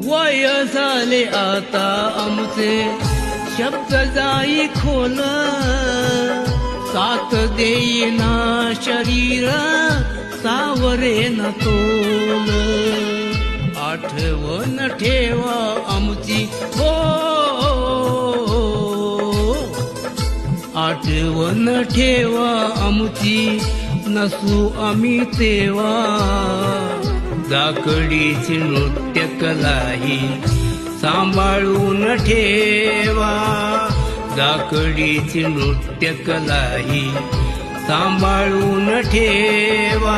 वय झाले आता आमचे शब्द जाई खोल साथ देईना शरीर सावरे न तोल आठवण ठेवा आमची हो आठवण ठेवा आमची नसू आम्ही तेव्हा जाकडीची नृत्य कलाही सांभाळून ठेवा जाकडीची नृत्य कलाही सांभाळून ठेवा